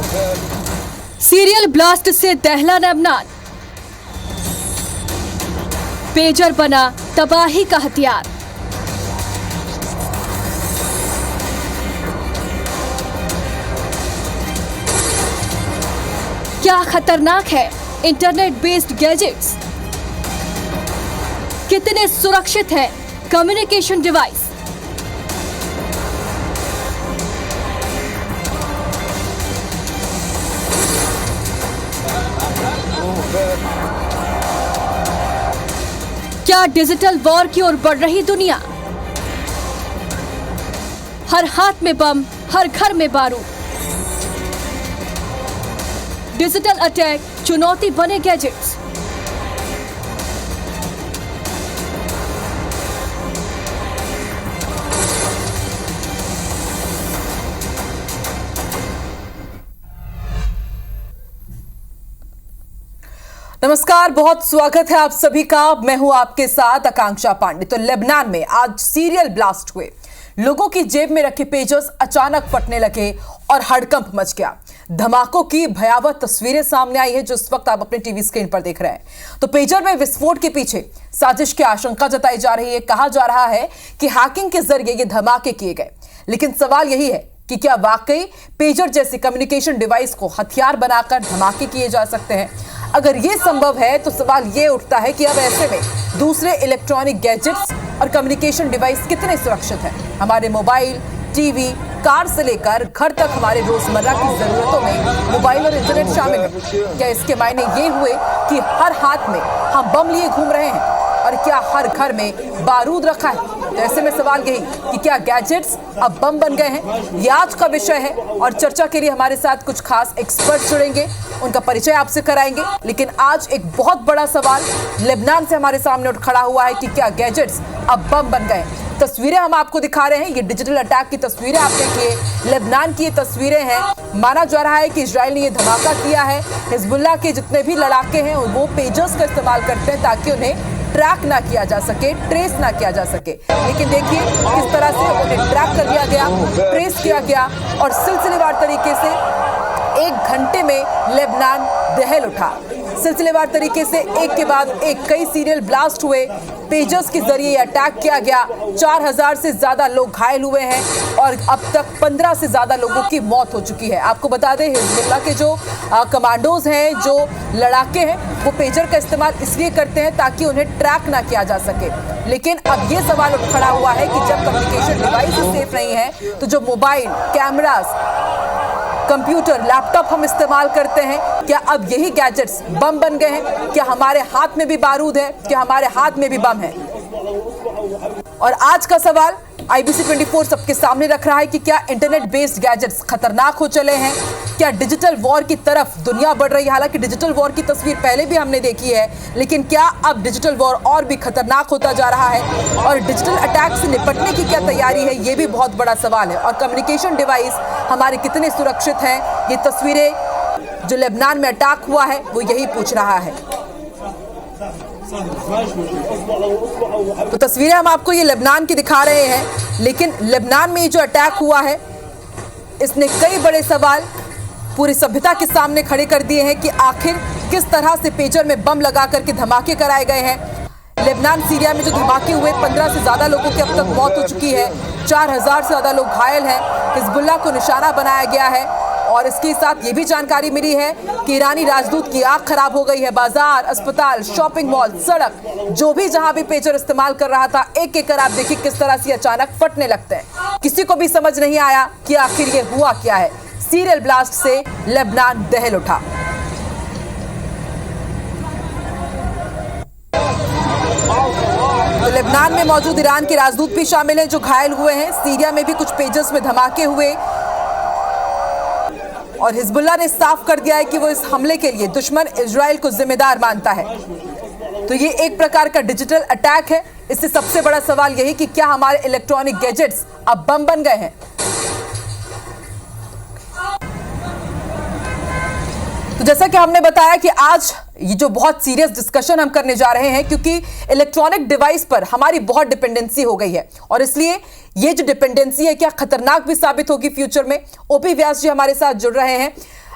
Serial blast से दहला Lebanon, pager बना तबाही का हथियार। क्या खतरनाक है इंटरनेट बेस्ड गैजेट्स? कितने सुरक्षित है कम्युनिकेशन डिवाइस? क्या डिजिटल वॉर की ओर बढ़ रही दुनिया? हर हाथ में बम, हर घर में बारूद। डिजिटल अटैक चुनौती बने गैजेट्स। नमस्कार, बहुत स्वागत है आप सभी का। मैं हूं आपके साथ आकांक्षा पांडे। तो लेबनान में आज सीरियल ब्लास्ट हुए, लोगों की जेब में रखे पेजर्स अचानक फटने लगे और हड़कंप मच गया। धमाकों की भयावह तस्वीरें सामने आई है जो इस वक्त आप अपने टीवी स्क्रीन पर देख रहे हैं। तो पेजर में विस्फोट के पीछे साजिश की आशंका जताई जा रही है। कहा जा रहा है कि हैकिंग के जरिए ये धमाके किए गए, लेकिन सवाल यही है कि क्या वाकई पेजर जैसे कम्युनिकेशन डिवाइस को हथियार बनाकर धमाके किए जा सकते हैं? अगर ये संभव है तो सवाल ये उठता है कि अब ऐसे में दूसरे इलेक्ट्रॉनिक गैजेट्स और कम्युनिकेशन डिवाइस कितने सुरक्षित हैं? हमारे मोबाइल, टीवी, कार से लेकर घर तक हमारे रोजमर्रा की जरूरतों में मोबाइल और इंटरनेट शामिल है। क्या इसके मायने ये हुए कि हर हाथ में हम बम लिए घूम रहे हैं और क्या हर घर में बारूद रखा है? तो ऐसे में सवाल यही कि क्या गैजेट्स अब बम बन गए हैं? ये आज का विषय है और चर्चा के लिए हमारे साथ कुछ खास एक्सपर्ट जुड़ेंगे, उनका परिचय आपसे कराएंगे। लेकिन आज एक बहुत बड़ा सवाल लेबनान से हमारे सामने उठ खड़ा हुआ है कि क्या गैजेट्स अब बम बन गए हैं? तस्वीरें हम आपको दिखा रहे हैं, ये डिजिटल अटैक की तस्वीरें आप देखिए। लेबनान की ये तस्वीरें हैं। माना जा रहा है कि इजराइल ने ये धमाका किया है। हिजबुल्लाह के जितने भी लड़ाके हैं वो पेजर्स का इस्तेमाल करते हैं ताकि उन्हें ट्रैक ना किया जा सके, ट्रेस ना किया जा सके। लेकिन देखिए किस तरह से उन्हें ट्रैक कर लिया गया, ट्रेस किया गया और सिलसिलेवार तरीके से एक घंटे में लेबनान दहल उठा। सिलसिलेवार तरीके से एक के बाद एक कई सीरियल ब्लास्ट हुए, पेजर्स के जरिए अटैक किया गया। 4000 से ज्यादा लोग घायल हुए हैं और अब तक 15 से ज्यादा लोगों की मौत हो चुकी है। आपको बता दें हिजबुल्लाह के जो कमांडोज हैं, जो लड़ाके हैं, वो पेजर का इस्तेमाल इसलिए करते हैं ताकि उन्हें ट्रैक ना किया जा सके। लेकिन अब ये सवाल उठ खड़ा हुआ है कि जब कम्युनिकेशन डिवाइस सेफ नहीं है तो जो मोबाइल, कैमरास, कंप्यूटर, लैपटॉप हम इस्तेमाल करते हैं, क्या अब यही गैजेट्स बम बन गए हैं? क्या हमारे हाथ में भी बारूद है? क्या हमारे हाथ में भी बम है? और आज का सवाल IBC 24 सबके सामने रख रहा है कि क्या इंटरनेट बेस्ड गैजेट्स खतरनाक हो चले हैं? क्या डिजिटल वॉर की तरफ दुनिया बढ़ रही है? हालांकि डिजिटल वॉर की तस्वीर पहले भी हमने देखी है, लेकिन क्या अब डिजिटल वॉर और भी खतरनाक होता जा रहा है? और डिजिटल अटैक से निपटने की क्या तैयारी है, ये भी बहुत बड़ा सवाल है। और कम्युनिकेशन डिवाइस हमारे कितने सुरक्षित हैं? ये तस्वीरें जो लेबनान में अटैक हुआ है वो यही पूछ रहा है। तो तस्वीरें हम आपको ये लेबनान की दिखा रहे हैं, लेकिन लेबनान में ये जो अटैक हुआ है इसने कई बड़े सवाल पूरी सभ्यता के सामने खड़े कर दिए हैं कि आखिर किस तरह से पेजर में बम लगा करके धमाके कराए गए हैं। लेबनान, सीरिया में जो धमाके हुए, 15 से ज्यादा लोगों की अब तक मौत हो चुकी है, 4000 से ज्यादा लोग घायल हैं। हिजबुल्लाह को निशाना बनाया गया है और इसके साथ ये भी जानकारी मिली है कि ईरानी राजदूत की आंख खराब हो गई है। बाजार, अस्पताल, शॉपिंग मॉल, सड़क, जो भी जहां भी पेजर इस्तेमाल कर रहा था, एक एक कर आप देखिए किस तरह से अचानक फटने लगते हैं। किसी को भी समझ नहीं आया कि आखिर ये हुआ क्या है। सीरियल ब्लास्ट से लेबनान दहल उठा। तो लेबनान में मौजूद ईरान के राजदूत भी शामिल हैं जो घायल हुए हैं। सीरिया में भी कुछ पेजर्स में धमाके हुए और हिजबुल्लाह ने साफ कर दिया है कि वो इस हमले के लिए दुश्मन इजराइल को जिम्मेदार मानता है। तो ये एक प्रकार का डिजिटल अटैक है। इससे सबसे बड़ा सवाल यही कि क्या हमारे इलेक्ट्रॉनिक गैजेट्स अब बम बन गए हैं? तो जैसा कि हमने बताया कि आज ये जो बहुत सीरियस डिस्कशन हम करने जा रहे हैं, क्योंकि इलेक्ट्रॉनिक डिवाइस पर हमारी बहुत डिपेंडेंसी हो गई है और इसलिए ये जो डिपेंडेंसी है क्या खतरनाक भी साबित होगी फ्यूचर में। ओपी व्यास जी हमारे साथ जुड़ रहे हैं।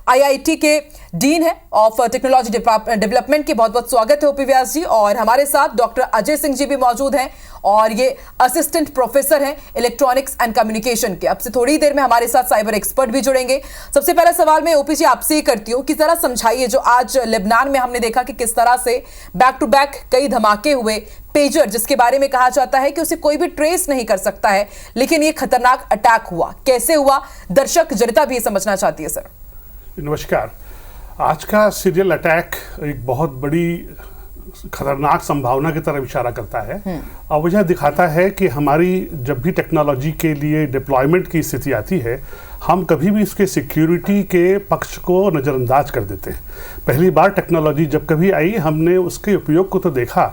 आईआईटी के डीन है ऑफ टेक्नोलॉजी डेवलपमेंट की। बहुत बहुत स्वागत है ओपी व्यास जी। और हमारे साथ डॉक्टर अजय सिंह जी भी मौजूद हैं और ये असिस्टेंट प्रोफेसर हैं इलेक्ट्रॉनिक्स एंड कम्युनिकेशन के। अब से थोड़ी देर में हमारे साथ साइबर एक्सपर्ट भी जुड़ेंगे। सबसे पहला सवाल मैं ओपी जी आपसे ही करती हूँ कि जरा समझाइए, जो आज लेबनान में हमने देखा कि किस तरह से बैक टू बैक कई धमाके हुए, पेजर जिसके बारे में कहा जाता है कि उसे कोई भी ट्रेस नहीं कर सकता है, लेकिन ये खतरनाक अटैक हुआ, कैसे हुआ? दर्शक जनता भी ये समझना चाहती है सर। नमस्कार। आज का सीरियल अटैक एक बहुत बड़ी खतरनाक संभावना की तरफ इशारा करता है और यह दिखाता है कि हमारी जब भी टेक्नोलॉजी के लिए डिप्लॉयमेंट की स्थिति आती है, हम कभी भी उसके सिक्योरिटी के पक्ष को नज़रअंदाज कर देते हैं। पहली बार टेक्नोलॉजी जब कभी आई, हमने उसके उपयोग को तो देखा,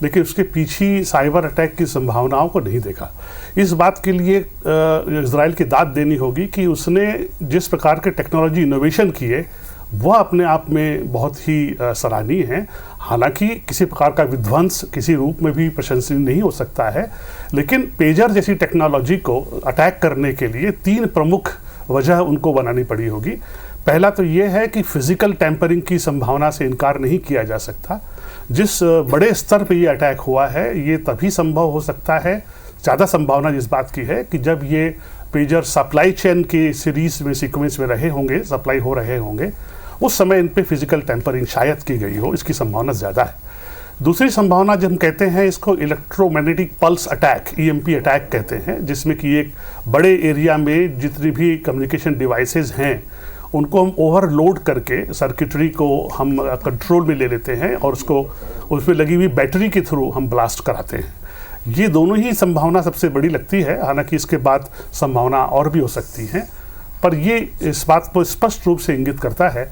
लेकिन उसके पीछे साइबर अटैक की संभावनाओं को नहीं देखा। इस बात के लिए इजराइल की दाद देनी होगी कि उसने जिस प्रकार के टेक्नोलॉजी इनोवेशन किए वह अपने आप में बहुत ही सराहनीय है। हालांकि किसी प्रकार का विध्वंस किसी रूप में भी प्रशंसनीय नहीं हो सकता है, लेकिन पेजर जैसी टेक्नोलॉजी को अटैक करने के लिए 3 प्रमुख वजह उनको बनानी पड़ी होगी। पहला तो ये है कि फिजिकल टेम्परिंग की संभावना से इनकार नहीं किया जा सकता। जिस बड़े स्तर पे ये अटैक हुआ है, ये तभी संभव हो सकता है, ज़्यादा संभावना इस बात की है कि जब ये पेजर सप्लाई चेन के सीरीज में सीक्वेंस में रहे होंगे, सप्लाई हो रहे होंगे, उस समय इन पे फिजिकल टेम्परिंग शायद की गई हो, इसकी संभावना ज़्यादा है। दूसरी संभावना जब हम कहते हैं इसको electromagnetic pulse attack, EMP attack कहते हैं, जिसमें कि एक बड़े एरिया में जितनी भी कम्युनिकेशन डिवाइसेस हैं उनको हम ओवरलोड करके सर्किटरी को हम कंट्रोल में ले लेते हैं और उसको उसमें लगी हुई बैटरी के थ्रू हम ब्लास्ट कराते हैं। ये दोनों ही संभावना सबसे बड़ी लगती है। हालांकि इसके बाद संभावना और भी हो सकती हैं, पर ये इस बात को स्पष्ट रूप से इंगित करता है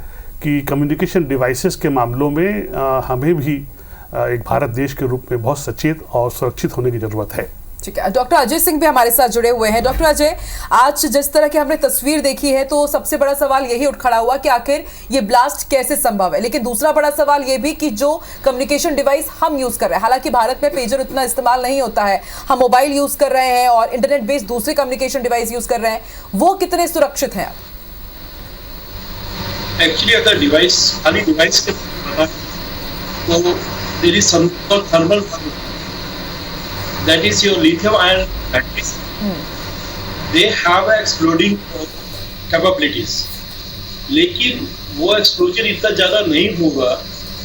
कि कम्युनिकेशन डिवाइसेस के मामलों में हमें भी एक भारत देश के रूप में बहुत सचेत और सुरक्षित होने की ज़रूरत है। ठीक है, डॉक्टर अजय सिंह भी हमारे साथ जुड़े हुए हैं। डॉक्टर अजय, आज जिस तरह की हमने तस्वीर देखी है तो सबसे बड़ा सवाल यही उठ खड़ा हुआ कि आखिर ये ब्लास्ट कैसे संभव है, लेकिन दूसरा बड़ा सवाल ये भी कि जो कम्युनिकेशन डिवाइस हम यूज कर रहे हैं, हालांकि भारत में पेजर उतना इस्तेमाल नहीं होता है, हम मोबाइल यूज कर रहे हैं और इंटरनेट बेस्ड दूसरे कम्युनिकेशन डिवाइस यूज कर रहे हैं, वो कितने सुरक्षित हैं? एक्चुअली अगर डिवाइस खाली डिवाइस के तो there is some thermal, that is your lithium ion batteries. They have exploding capabilities. लेकिन वो एक्सप्लोजन इतना ज़्यादा नहीं होगा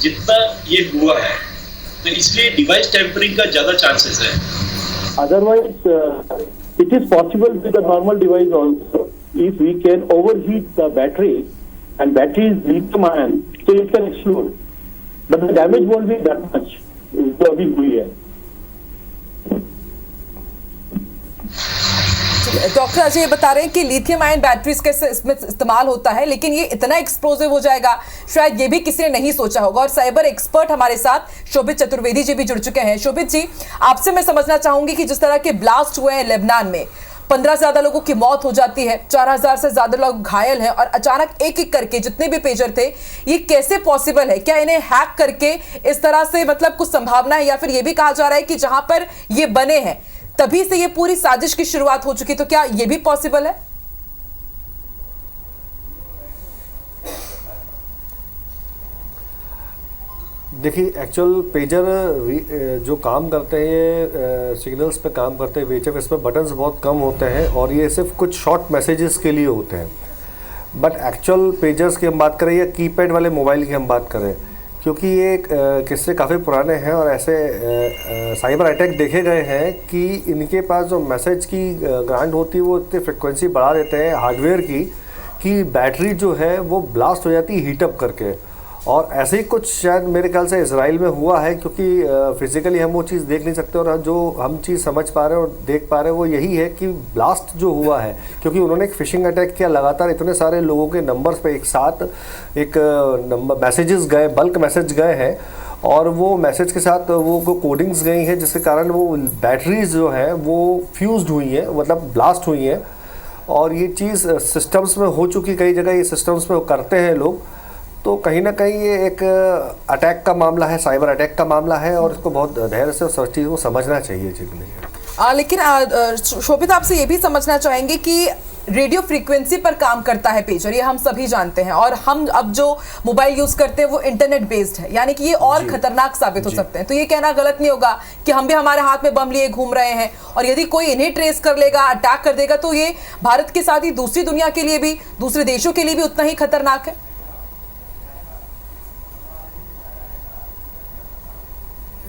जितना ये हुआ है, तो इसलिए डिवाइस टेम्परिंग का ज़्यादा चांसेस है। Otherwise, it is possible with a normal device also. If we can overheat the battery, and battery is lithium ion, so it can explode. But the damage won't be that much. जो अभी हुई है। Doctor Ajay बता रहे हैं कि lithium ion batteries का इसमें इस्तेमाल होता है, लेकिन ये इतना एक्सप्लोसिव हो जाएगा शायद ये भी किसी ने नहीं सोचा होगा। और साइबर एक्सपर्ट हमारे साथ शोभित चतुर्वेदी जी भी जुड़ चुके हैं। शोभित जी, आपसे मैं समझना चाहूंगी कि जिस तरह के ब्लास्ट हुए हैं लेबनान में, 15 से ज्यादा लोगों की मौत हो जाती है, 4000 से ज्यादा लोग घायल हैं और अचानक एक एक करके जितने भी पेजर थे, ये कैसे पॉसिबल है? क्या इन्हें हैक करके इस तरह से मतलब कुछ संभावना है, या फिर ये भी कहा जा रहा है कि जहां पर ये बने हैं तभी से ये पूरी साजिश की शुरुआत हो चुकी, तो क्या ये भी पॉसिबल है? देखिए, एक्चुअल पेजर जो काम करते हैं ये सिग्नल्स पे काम करते हैं, VHF, इसमें बटन्स बहुत कम होते हैं और ये सिर्फ कुछ शॉर्ट मैसेजेस के लिए होते हैं। बट एक्चुअल पेजर्स की हम बात करें या कीपैड वाले मोबाइल की हम बात करें, क्योंकि ये किस्से काफ़ी पुराने हैं और ऐसे साइबर अटैक देखे गए हैं कि इनके पास जो मैसेज की ग्रांड होती है वो इतनी फ्रिक्वेंसी बढ़ा देते हैं हार्डवेयर की कि बैटरी जो है वो ब्लास्ट हो जाती है हीटअप करके। और ऐसे ही कुछ शायद मेरे ख्याल से इजराइल में हुआ है, क्योंकि फिज़िकली हम वो चीज़ देख नहीं सकते और जो हम चीज़ समझ पा रहे हैं और देख पा रहे हैं वो यही है कि ब्लास्ट जो हुआ है, क्योंकि उन्होंने एक फिशिंग अटैक किया, लगातार इतने सारे लोगों के नंबर्स पे एक साथ एक नंबर मैसेजेस गए, बल्क मैसेज गए हैं और वो मैसेज के साथ वो कोडिंग्स गई हैं, जिसके कारण वो बैटरीज जो है वो फ्यूज्ड हुई हैं, मतलब ब्लास्ट हुई हैं। और ये चीज़ सिस्टम्स में हो चुकी, कई जगह ये सिस्टम्स में करते हैं लोग, तो कहीं ना कहीं ये एक अटैक का मामला है, साइबर अटैक का मामला है और इसको बहुत धैर्य से सब चीज़ को समझना चाहिए। लेकिन शोभित, आपसे ये भी समझना चाहेंगे कि रेडियो फ्रीक्वेंसी पर काम करता है पेजर, ये हम सभी जानते हैं, और हम अब जो मोबाइल यूज करते हैं वो इंटरनेट बेस्ड है, यानी कि ये और खतरनाक साबित हो सकते हैं। तो ये कहना गलत नहीं होगा कि हम भी हमारे हाथ में बम लिए घूम रहे हैं, और यदि कोई इन्हें ट्रेस कर लेगा, अटैक कर देगा, तो ये भारत के साथ ही दूसरी दुनिया के लिए भी, दूसरे देशों के लिए भी उतना ही खतरनाक है।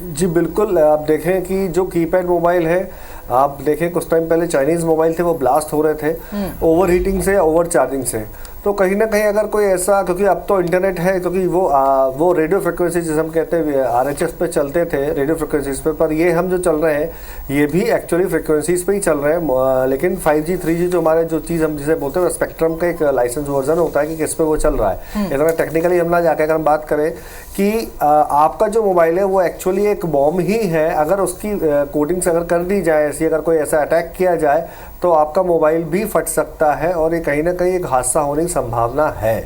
जी बिल्कुल, आप देखें कि जो कीपैड मोबाइल है, आप देखें कुछ टाइम पहले चाइनीज़ मोबाइल थे वो ब्लास्ट हो रहे थे ओवर हीटिंग से, ओवर चार्जिंग से। तो कहीं ना कहीं अगर कोई ऐसा, क्योंकि अब तो इंटरनेट है, क्योंकि वो रेडियो फ्रिक्वेंसी जिसे हम कहते हैं RHS पे चलते थे रेडियो फ्रिक्वेंसीज पे, पर ये हम जो चल रहे हैं ये भी एक्चुअली फ्रिक्वेंसीज पे ही चल रहे हैं। लेकिन 5G 3G जो हमारे जो चीज़ हम जिसे बोलते हैं स्पेक्ट्रम का एक लाइसेंस वर्जन होता है कि किस पे वो चल रहा है। इतना टेक्निकली हम ना जाकर अगर हम बात करें कि आपका जो मोबाइल है वो एक्चुअली एक बॉम्ब ही है, अगर उसकी कोडिंग्स अगर कर दी जाए ऐसी, अगर कोई ऐसा अटैक किया जाए तो आपका मोबाइल भी फट सकता है, और ये कहीं ना कहीं एक हादसा होने की संभावना है।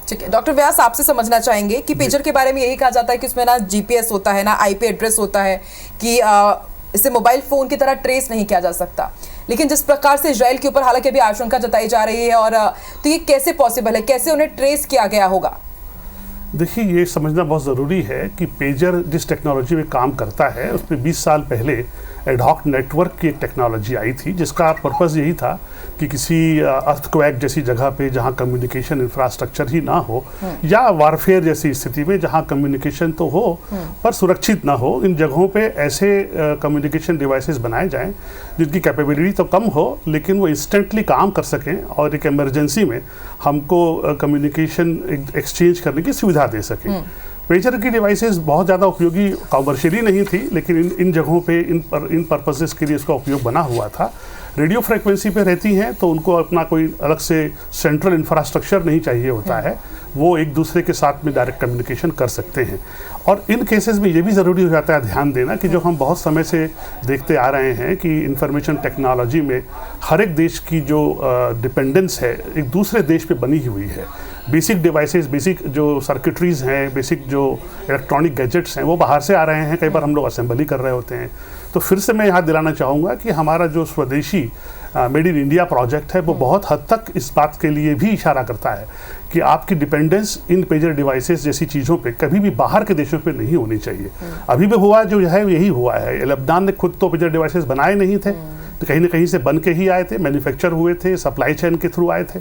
ठीक है डॉक्टर व्यास, आपसे समझना चाहेंगे कि पेजर के बारे में यही कहा जाता है कि उसमें ना GPS होता है, ना IP एड्रेस होता है, कि इसे मोबाइल फोन की तरह ट्रेस नहीं किया जा सकता, लेकिन जिस प्रकार से इजराइल के ऊपर हालांकि अभी आशंका जताई जा रही है, और तो ये कैसे पॉसिबल है, कैसे उन्हें ट्रेस किया गया होगा? देखिए, ये समझना बहुत ज़रूरी है कि पेजर जिस टेक्नोलॉजी में काम करता है उसमें 20 साल पहले एडहॉक नेटवर्क की एक टेक्नोलॉजी आई थी, जिसका पर्पज़ यही था कि किसी अर्थक्वेक जैसी जगह पे जहाँ कम्युनिकेशन इंफ्रास्ट्रक्चर ही ना हो, या वारफेयर जैसी स्थिति में जहाँ कम्युनिकेशन तो हो पर सुरक्षित ना हो, इन जगहों पे ऐसे कम्युनिकेशन डिवाइसेस बनाए जाएं जिनकी कैपेबिलिटी तो कम हो लेकिन वो इंस्टेंटली काम कर सकें और एक इमरजेंसी में हमको कम्युनिकेशन एक्सचेंज करने की सुविधा दे सकें। पेजर की डिवाइसेस बहुत ज़्यादा उपयोगी कॉमर्शियली नहीं थी, लेकिन इन जगहों पे इन पर्पसेस के लिए इसका उपयोग बना हुआ था। रेडियो फ्रिक्वेंसी पे रहती हैं तो उनको अपना कोई अलग से सेंट्रल इंफ्रास्ट्रक्चर नहीं चाहिए होता है, वो एक दूसरे के साथ में डायरेक्ट कम्युनिकेशन कर सकते हैं। और इन केसेस में ये भी ज़रूरी हो जाता है ध्यान देना कि जो हम बहुत समय से देखते आ रहे हैं कि इंफॉर्मेशन टेक्नोलॉजी में हर एक देश की जो डिपेंडेंस है एक दूसरे देश पे बनी हुई है। बेसिक डिवाइसेस, बेसिक जो सर्किटरीज हैं, बेसिक जो इलेक्ट्रॉनिक गैजेट्स हैं वो बाहर से आ रहे हैं, कई बार हम लोग असेंबली कर रहे होते हैं। तो फिर से मैं याद दिलाना चाहूँगा कि हमारा जो स्वदेशी मेड इन इंडिया प्रोजेक्ट है वो बहुत हद तक इस बात के लिए भी इशारा करता है कि आपकी डिपेंडेंस इन पेजर डिवाइसेस जैसी चीज़ों पे कभी भी बाहर के देशों पे नहीं होनी चाहिए। अभी भी हुआ जो है यही हुआ है। लेबनान ने खुद तो पेजर डिवाइसेस बनाए नहीं थे, तो कहीं ना कहीं से बन के ही आए थे, मैन्युफैक्चर हुए थे, सप्लाई चेन के थ्रू आए थे,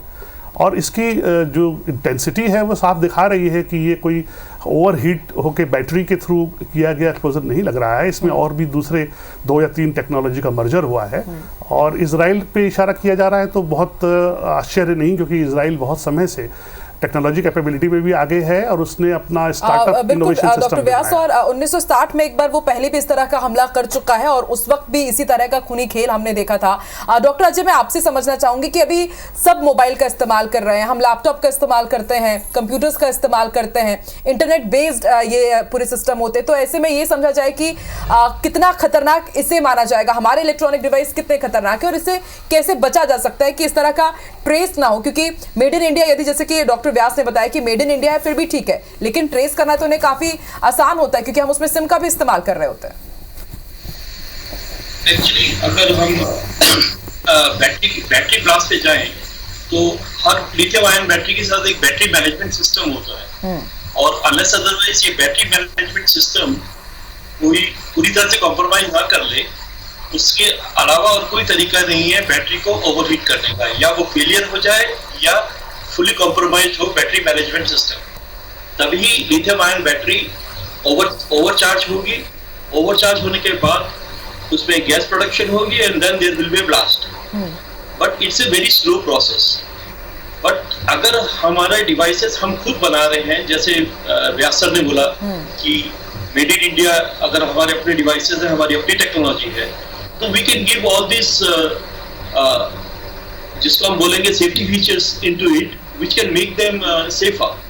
और इसकी जो इंटेंसिटी है वो साफ दिखा रही है कि ये कोई ओवरहीट होके बैटरी के थ्रू किया गया एक्सप्लोजन नहीं लग रहा है। इसमें और भी दूसरे 2 या 3 टेक्नोलॉजी का मर्जर हुआ है। और इजराइल पे इशारा किया जा रहा है तो बहुत आश्चर्य नहीं, क्योंकि इजराइल बहुत समय से टेक्नोलॉजी कैपेबिलिटी में भी आगे है और उसने अपना स्टार्टअप इनोवेशन सिस्टम डॉक्टर व्यास, और 1960 में एक बार वो पहले भी इस तरह का हमला कर चुका है और उस वक्त भी इसी तरह का खूनी खेल हमने देखा था। डॉक्टर अजय, मैं आपसे समझना चाहूंगी कि अभी सब मोबाइल का इस्तेमाल कर रहे हैं, हम लैपटॉप का इस्तेमाल करते हैं, कंप्यूटर्स का इस्तेमाल करते हैं, इंटरनेट बेस्ड ये पूरे सिस्टम होते हैं, तो ऐसे में ये समझा जाए कि कितना खतरनाक इसे माना जाएगा, हमारे इलेक्ट्रॉनिक डिवाइस कितने खतरनाक है और इससे कैसे बचा जा सकता है कि इस तरह का ट्रेस ना हो? क्योंकि मेड इन इंडिया, यदि जैसे कि डॉक्टर व्यास ने बताया कि मेड इन इंडिया है फिर भी ठीक है, लेकिन ट्रेस करना तो उन्हें काफी आसान होता है क्योंकि हम उसमें सिम का भी इस्तेमाल कर रहे होते हैं। एक्चुअली अगर हम बैटरी ब्लास्ट पे जाएं तो हर लिथियम आयन बैटरी के साथ एक बैटरी मैनेजमेंट सिस्टम होता है, और अनलेस अदरवाइज ये बैटरी मैनेजमेंट सिस्टम कोई पूरी तरह से कॉम्प्रोमाइज ना कर ले, उसके अलावा और कोई तरीका नहीं है बैटरी को ओवरहीट करने का, या वो फेलियर हो जाए या फुली कॉम्प्रोमाइज हो बैटरी मैनेजमेंट सिस्टम, तभी लिथियम आयन बैटरी ओवरचार्ज होगी। ओवरचार्ज होने के बाद उसमें गैस प्रोडक्शन होगी and then there will be a blast, but it's a very slow process. But अगर हमारा डिवाइसेस हम खुद बना रहे हैं, जैसे व्यास सर ने बोला कि मेड इन इंडिया अगर हमारे अपने डिवाइसेस हैं, हमारी अपनी टेक्नोलॉजी है, तो we can give all this जिसको हम बोलेंगे safety features into it which can make them safer.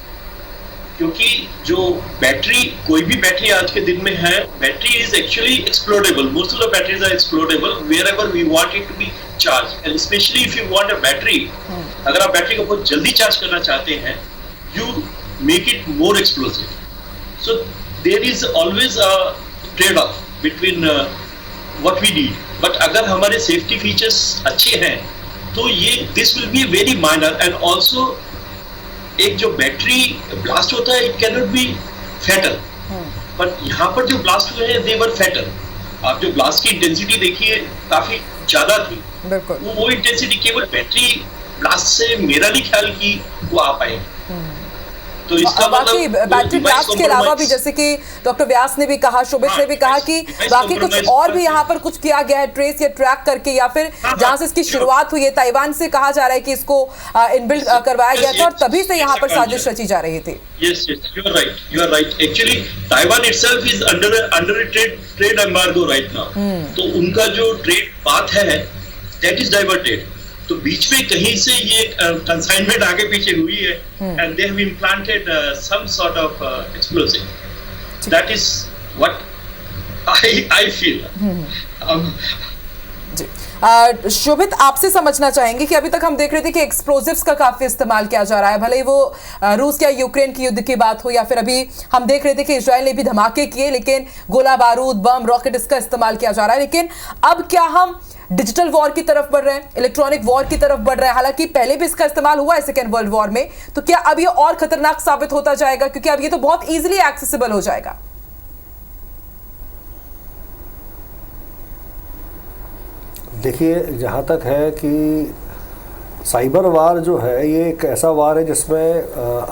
क्योंकि जो बैटरी, कोई भी बैटरी आज के दिन में है, battery is actually explodable, most of the batteries are explodable wherever we want it to be charge, and specially if you want a battery, अगर आप बैटरी को बहुत जल्दी चार्ज करना चाहते हैं, you make it more explosive. So there is always a trade off between what we need. But अगर हमारे सेफ्टी फीचर्स अच्छे हैं तो ये this will be very minor and also एक जो बैटरी ब्लास्ट होता है it can not be fatal, but यहाँ पर जो ब्लास्ट हुए हैं दे वर फैटल। आप जो ब्लास्ट की इंटेंसिटी देखिए काफी ज्यादा थी, वो इंटेंसिटी केवल बैटरी ब्लास्ट से मेरा नहीं ख्याल की वो आ पाएगी। तो इसका बाकी बैटरी ब्लास्ट के अलावा भी जैसे कि डॉक्टर व्यास ने भी कहा, शोभित ने भी कहा कि बाकी कुछ और भी यहाँ पर कुछ किया गया है ट्रेस या ट्रैक करके, या फिर जहां से इसकी शुरुआत हुई है ताइवान से कहा जा रहा है कि इसको इनबिल्ट करवाया गया था और तभी से यहाँ पर साजिश रची जा रही थी। Yes, you are right. Actually, Taiwan itself is under a trade embargo right now. तो उनका जो ट्रेड पाथ है, that is diverted. तो बीच में कहीं से ये कंसाइनमेंट आगे पीछे हुई है and they have implanted some sort of explosive. That is what I feel. Shobhit, आपसे समझना चाहेंगे कि अभी तक हम देख रहे थे कि एक्सप्लोजिव्स का काफी इस्तेमाल किया जा रहा है, भले ही वो रूस या यूक्रेन की युद्ध की बात हो या फिर अभी हम देख रहे थे कि इजराइल ने भी धमाके किए, लेकिन गोला बारूद, बम, रॉकेट, इसका इस्तेमाल किया जा रहा है। लेकिन अब क्या हम डिजिटल वॉर की तरफ बढ़ रहे हैं, इलेक्ट्रॉनिक वॉर की तरफ बढ़ रहे हैं? हालांकि पहले भी इसका इस्तेमाल हुआ है सेकेंड वर्ल्ड वॉर में, तो क्या अब ये और खतरनाक साबित होता जाएगा, क्योंकि अब ये तो बहुत इजीली एक्सेसिबल हो जाएगा? देखिए, जहाँ तक है कि साइबर वार जो है ये एक ऐसा वार है जिसमें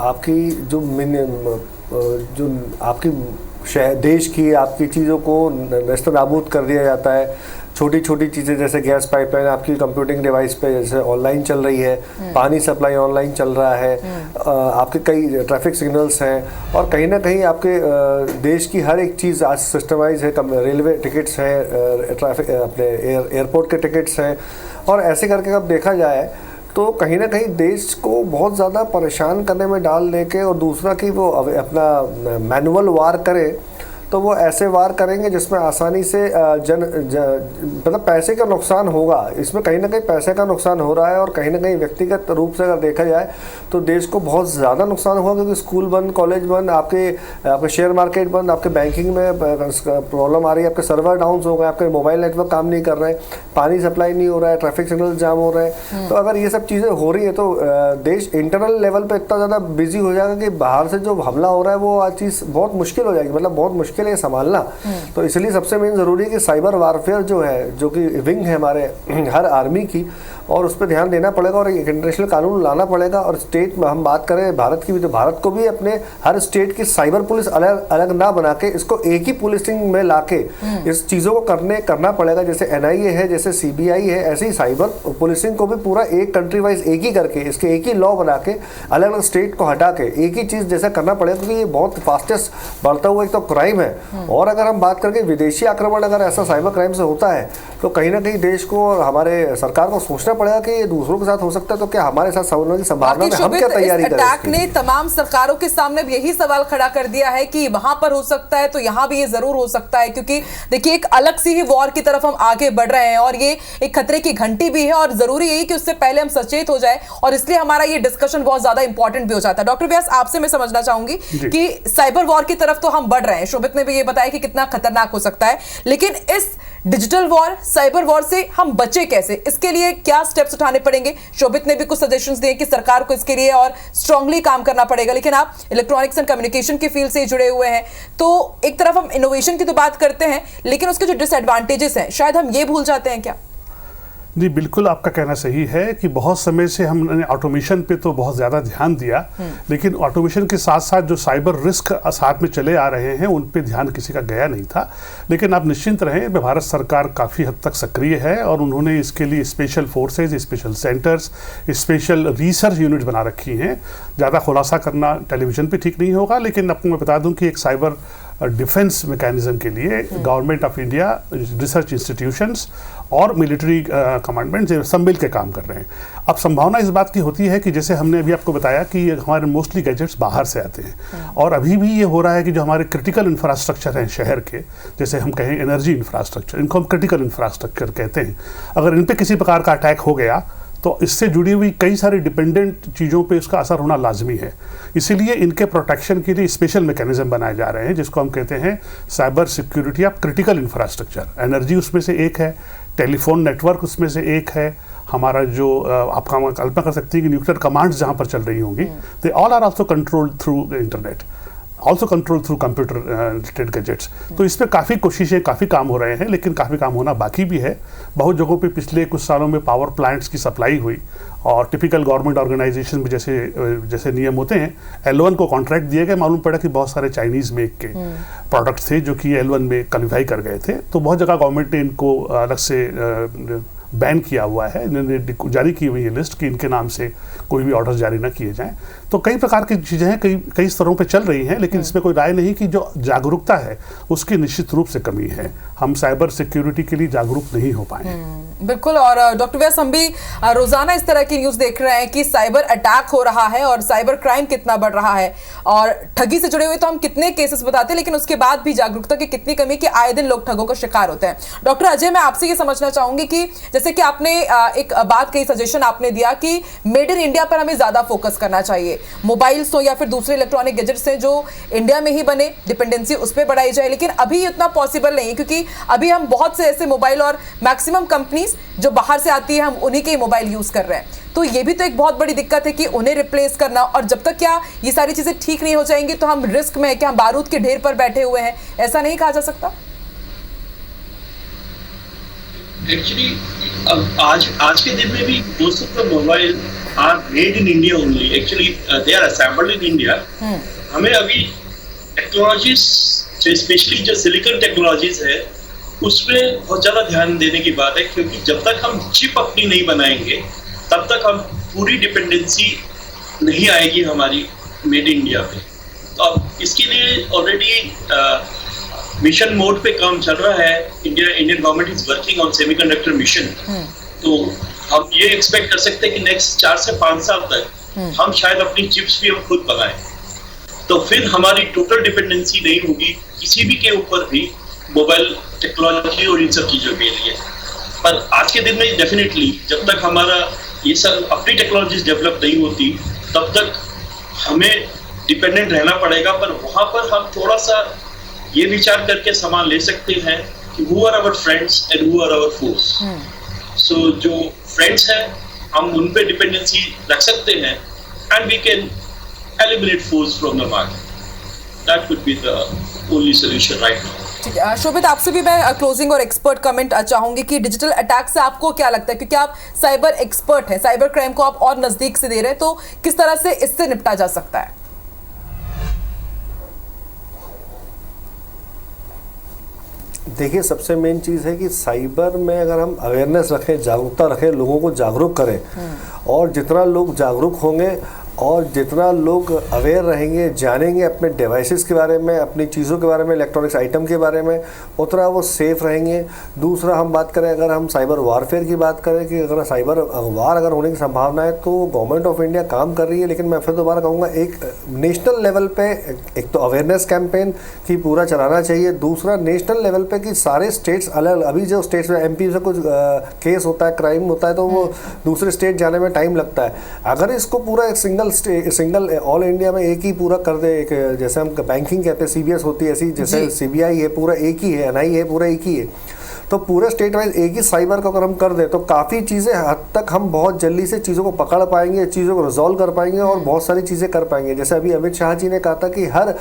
आपकी जो आपकी देश की आपकी चीज़ों को नेस्तनाबूद कर दिया जाता है। छोटी छोटी चीज़ें जैसे गैस पाइपलाइन आपकी कंप्यूटिंग डिवाइस पे जैसे ऑनलाइन चल रही है, पानी सप्लाई ऑनलाइन चल रहा है, आपके कई ट्रैफिक सिग्नल्स हैं और कहीं ना कहीं आपके देश की हर एक चीज़ आज सिस्टमाइज है। रेलवे टिकट्स हैं, ट्रैफिक अपने एयरपोर्ट के टिकट्स हैं, और ऐसे करके अब देखा जाए तो कहीं ना कहीं देश को बहुत ज़्यादा परेशान करने में डाल लेके, और दूसरा कि वो अपना मैनुअल वार करे तो वो ऐसे वार करेंगे जिसमें आसानी से मतलब पैसे का नुकसान होगा। इसमें कहीं ना कहीं पैसे का नुकसान हो रहा है और कहीं ना कहीं व्यक्तिगत रूप से अगर देखा जाए तो देश को बहुत ज़्यादा नुकसान होगा, क्योंकि स्कूल बंद, कॉलेज बंद, आपके शेयर मार्केट बंद, आपके बैंकिंग में प्रॉब्लम आ रही है, आपके सर्वर डाउन हो गए, आपके मोबाइल नेटवर्क काम नहीं कर रहे हैं, पानी सप्लाई नहीं हो रहा है, ट्रैफिक सिग्नल जाम हो रहे हैं। तो अगर ये सब चीज़ें हो रही है तो देश इंटरनल लेवल पर इतना ज़्यादा बिजी हो जाएगा कि बाहर से जो हमला हो रहा है वो आज चीज़ बहुत मुश्किल हो जाएगी, मतलब बहुत मुश्किल है संभालना। तो इसलिए सबसे मेन जरूरी है कि साइबर वारफेयर जो है, जो कि विंग है हमारे हर आर्मी की, और उस पर ध्यान देना पड़ेगा और एक इंटरनेशनल कानून लाना पड़ेगा। और स्टेट में हम बात करें भारत की भी, तो भारत को भी अपने हर स्टेट की साइबर पुलिस अलग अलग ना बना के इसको एक ही पुलिसिंग में लाके इस चीज़ों को करना पड़ेगा। जैसे NIA है, जैसे CBI है, ऐसे ही साइबर पुलिसिंग को भी पूरा एक कंट्री वाइज एक ही करके इसके एक ही लॉ बना के अलग अलग स्टेट को हटा के एक ही चीज़ जैसा करना पड़ेगा, क्योंकि ये बहुत फास्टेस्ट बढ़ता हुआ एक तो क्राइम है। और अगर हम बात करके विदेशी आक्रमण अगर ऐसा साइबर क्राइम से होता है तो कहीं ना कहीं देश को और हमारे सरकार को सोचना पड़ेगा कि ये दूसरों के साथ हो सकता है, तो क्या हमारे साथ होने की संभावना में हम क्या तैयारी करें? अटैक ने तमाम सरकारों के सामने यही सवाल खड़ा कर दिया है कि वहां पर हो सकता है तो यहां भी ये जरूर हो सकता है, क्योंकि देखिए एक अलग सी ही वॉर की तरफ हम आगे बढ़ रहे हैं और ये एक खतरे की घंटी भी है, और जरूरी यही कि उससे पहले हम सचेत हो जाए, और इसलिए हमारा ये डिस्कशन बहुत ज्यादा इंपॉर्टेंट भी हो जाता है। डॉक्टर व्यास, आपसे मैं समझना चाहूंगी कि साइबर वॉर की तरफ तो हम बढ़ रहे हैं, शोभित ने भी ये बताया कि कितना खतरनाक हो सकता है, लेकिन इस डिजिटल वॉर, साइबर वॉर से हम बचे कैसे, इसके लिए क्या स्टेप्स उठाने पड़ेंगे? शोभित ने भी कुछ सजेशंस दिए कि सरकार को इसके लिए और स्ट्रांगली काम करना पड़ेगा, लेकिन आप इलेक्ट्रॉनिक्स एंड कम्युनिकेशन की फील्ड से जुड़े हुए हैं, तो एक तरफ हम इनोवेशन की तो बात करते हैं, लेकिन उसके जो डिसएडवांटेजेस हैं शायद हम ये भूल जाते हैं क्या? जी बिल्कुल, आपका कहना सही है कि बहुत समय से हमने ऑटोमेशन पे तो बहुत ज़्यादा ध्यान दिया, लेकिन ऑटोमेशन के साथ साथ जो साइबर रिस्क साथ में चले आ रहे हैं उन पे ध्यान किसी का गया नहीं था। लेकिन आप निश्चिंत रहें, भारत सरकार काफ़ी हद तक सक्रिय है और उन्होंने इसके लिए special forces, special centres, special research unit बना रखी हैं। ज़्यादा खुलासा करना टेलीविज़न पे ठीक नहीं होगा, लेकिन आपको मैं बता दूं कि एक साइबर डिफेंस मैकेनिज्म के लिए government of India, research institutions और मिलिट्री कमांडमेंट सब मिल के काम कर रहे हैं। अब संभावना इस बात की होती है कि जैसे हमने अभी आपको बताया कि हमारे मोस्टली गैजेट्स बाहर से आते हैं, और अभी भी ये हो रहा है कि जो हमारे क्रिटिकल इंफ्रास्ट्रक्चर हैं शहर के, जैसे हम कहें एनर्जी इंफ्रास्ट्रक्चर, इनको हम क्रिटिकल इंफ्रास्ट्रक्चर कहते हैं, अगर इन पर किसी प्रकार का अटैक हो गया तो इससे जुड़ी हुई कई सारी डिपेंडेंट चीज़ों पे उसका असर होना लाजमी है। इसीलिए इनके प्रोटेक्शन के लिए स्पेशल मैकेनिज्म बनाए जा रहे हैं, जिसको हम कहते हैं cyber security of critical infrastructure. Energy उसमें से एक है, टेलीफोन नेटवर्क उसमें से एक है, हमारा जो आप कल्पना कर सकते हैं कि न्यूक्लियर कमांड्स जहाँ पर चल रही होंगी, they all are also controlled through internet, also control through computer related gadgets. तो इस पर काफ़ी कोशिशें, काफ़ी काम हो रहे हैं, लेकिन काफ़ी काम होना बाकी भी है। बहुत जगहों पे पिछले कुछ सालों में पावर प्लांट्स की सप्लाई हुई और टिपिकल गवर्नमेंट ऑर्गेनाइजेशन में जैसे नियम होते हैं, L1 को कॉन्ट्रैक्ट दिए गए, मालूम पड़ा कि बहुत सारे चाइनीज़ मेक के प्रोडक्ट्स थे जो कि L1 में क्वालिफाई कर गए थे। तो बहुत जगह गवर्नमेंट ने इनको अलग से बैन किया हुआ है, इन्होंने जारी की हुई है लिस्ट कि इनके नाम से कोई भी ऑर्डर जारी ना किए जाएं। तो कई प्रकार की चीज़ें हैं, कई स्तरों पे चल रही हैं, लेकिन इसमें कोई राय नहीं कि जो जागरूकता है उसकी निश्चित रूप से कमी है। हम साइबर सिक्योरिटी के लिए जागरूक नहीं हो पाए। बिल्कुल। और डॉक्टर व्यास, हम भी रोजाना इस तरह की न्यूज़ देख रहे हैं कि साइबर अटैक हो रहा है और साइबर क्राइम कितना बढ़ रहा है, और ठगी से जुड़े हुए तो हम कितने केसेस बताते हैं, लेकिन उसके बाद भी जागरूकता की कितनी कमी कि आए दिन लोग ठगों का शिकार होते हैं। डॉक्टर अजय, मैं आपसे ये समझना चाहूंगी कि जैसे कि आपने एक बात कही, सजेशन आपने दिया कि मेड इन इंडिया पर हमें ज्यादा फोकस करना चाहिए, मोबाइल्स हो या फिर दूसरे इलेक्ट्रॉनिक गैजेट्स हैं जो इंडिया में ही बने, डिपेंडेंसी उस पर बढ़ाई जाए। लेकिन अभी इतना पॉसिबल नहीं है, क्योंकि अभी हम बहुत से ऐसे मोबाइल और मैक्सिमम कंपनीज जो बाहर से आती है हम उन्हीं के मोबाइल यूज कर रहे हैं। तो ये भी तो एक बहुत बड़ी दिक्कत है कि उन्हें रिप्लेस करना, और जब तक क्या ये सारी चीजें ठीक नहीं हो जाएंगी तो हम रिस्क में है कि हम बारूद के ढेर पर बैठे हुए हैं, ऐसा नहीं कहा जा सकता? एक्चुअली आज के दिन में भी most of the mobile are made in India only, actually they are assembled in India. हमें अभी टेक्नोलॉजीज, स्पेशली जो सिलिकॉन टेक्नोलॉजीज है, उसमें बहुत ज़्यादा ध्यान देने की बात है, क्योंकि जब तक हम चिप अपनी नहीं बनाएंगे तब तक हम पूरी डिपेंडेंसी नहीं आएगी हमारी मेड इन इंडिया पे। तो अब इसके लिए ऑलरेडी मिशन मोड पे काम चल रहा है। Indian government is working on semiconductor mission. तो हम ये एक्सपेक्ट कर सकते हैं कि नेक्स्ट 4 से 5 साल तक हम शायद अपनी चिप्स भी हम खुद बनाएं, तो फिर हमारी टोटल डिपेंडेंसी नहीं होगी किसी भी के ऊपर भी, मोबाइल टेक्नोलॉजी और इन सब चीज़ों के लिए। पर आज के दिन में डेफिनेटली जब तक हमारा ये सब अपनी टेक्नोलॉजीज डेवलप नहीं होती तब तक हमें डिपेंडेंट रहना पड़ेगा। पर वहाँ पर हम थोड़ा सा ये विचार करके सामान ले सकते हैं कि who are our friends and who are our force. So जो फ्रेंड्स हैं हम उन पे डिपेंडेंसी रख सकते हैं, and we can eliminate force from the market. That would be the only solution right now. ठीक है शोभित, आपसे भी मैं क्लोजिंग और एक्सपर्ट कमेंट चाहूंगी कि डिजिटल अटैक से आपको क्या लगता है, क्योंकि आप साइबर एक्सपर्ट हैं, साइबर क्राइम को आप और नजदीक से दे रहे हैं, तो किस तरह से इससे निपटा जा सकता है? देखिए, सबसे मेन चीज़ है कि साइबर में अगर हम अवेयरनेस रखें, जागरूकता रखें, लोगों को जागरूक करें, और जितना लोग जागरूक होंगे और जितना लोग अवेयर रहेंगे, जानेंगे अपने डिवाइसेस के बारे में, अपनी चीज़ों के बारे में, इलेक्ट्रॉनिक्स आइटम के बारे में, उतना वो सेफ़ रहेंगे। दूसरा हम बात करें, अगर हम साइबर वारफेयर की बात करें कि अगर साइबर वार अगर होने की संभावना है, तो गवर्नमेंट ऑफ इंडिया काम कर रही है। लेकिन मैं फिर दोबारा कहूँगा, एक नेशनल लेवल पे एक तो अवेयरनेस कैंपेन की पूरा चलाना चाहिए। दूसरा नेशनल लेवल पे कि सारे स्टेट्स अलग, अभी जो स्टेट्स में MP से कुछ केस होता है, क्राइम होता है, तो वो दूसरे स्टेट जाने में टाइम लगता है। अगर इसको पूरा एक सिंगल ऑल इंडिया में एक ही पूरा कर दे, एक जैसे हम बैंकिंग कहते हैं CBS होती है, ऐसी जैसे CBI है, पूरा एक ही है, NI है, पूरा एक ही है, तो पूरे स्टेट वाइज एक ही साइबर को अगर हम कर दें तो काफ़ी चीज़ें हद तक हम बहुत जल्दी से चीज़ों को पकड़ पाएंगे, चीज़ों को रिजॉल्व कर पाएंगे और बहुत सारी चीज़ें कर पाएंगे। जैसे अभी अमित शाह जी ने कहा था कि हर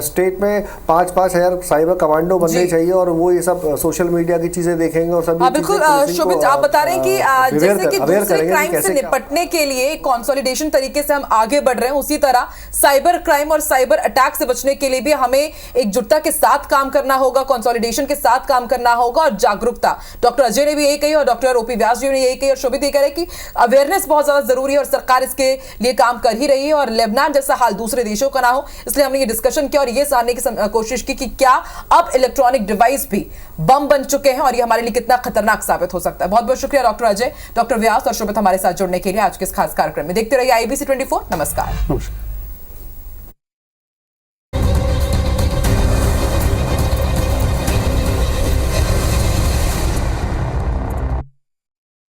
स्टेट में 5-5 हज़ार साइबर कमांडो बनने चाहिए, और वो ये सब सोशल मीडिया की चीज़ें देखेंगे और सभी। बिल्कुल शोभित, आप बता रहे हैं कि जैसे कि दूसरे क्राइम से निपटने के लिए कंसोलिडेशन तरीके से हम आगे बढ़ रहे हैं, उसी तरह साइबर क्राइम और साइबर अटैक से बचने के लिए भी हमें एकजुटता के साथ काम करना होगा, कंसोलिडेशन के साथ काम करना होगा और जागरूकता। डॉक्टर अजय ने भी यही कही और डॉक्टर OP व्यास जी ने यही कही और शोभित ये कह रहे कि अवेयरनेस बहुत ज्यादा जरूरी है और सरकार इसके लिए काम कर ही रही है, और लेबनान जैसा हाल दूसरे देशों का ना हो, इसलिए हमने ये डिस्कशन किया और ये जानने की कोशिश की कि क्या अब इलेक्ट्रॉनिक डिवाइस भी बम बन चुके हैं और ये हमारे लिए कितना खतरनाक साबित हो सकता है। बहुत बहुत शुक्रिया डॉक्टर अजय, डॉक्टर व्यास और शोभित हमारे साथ जुड़ने के लिए आज के इस खास कार्यक्रम में। देखते रहिए IBC 24। नमस्कार।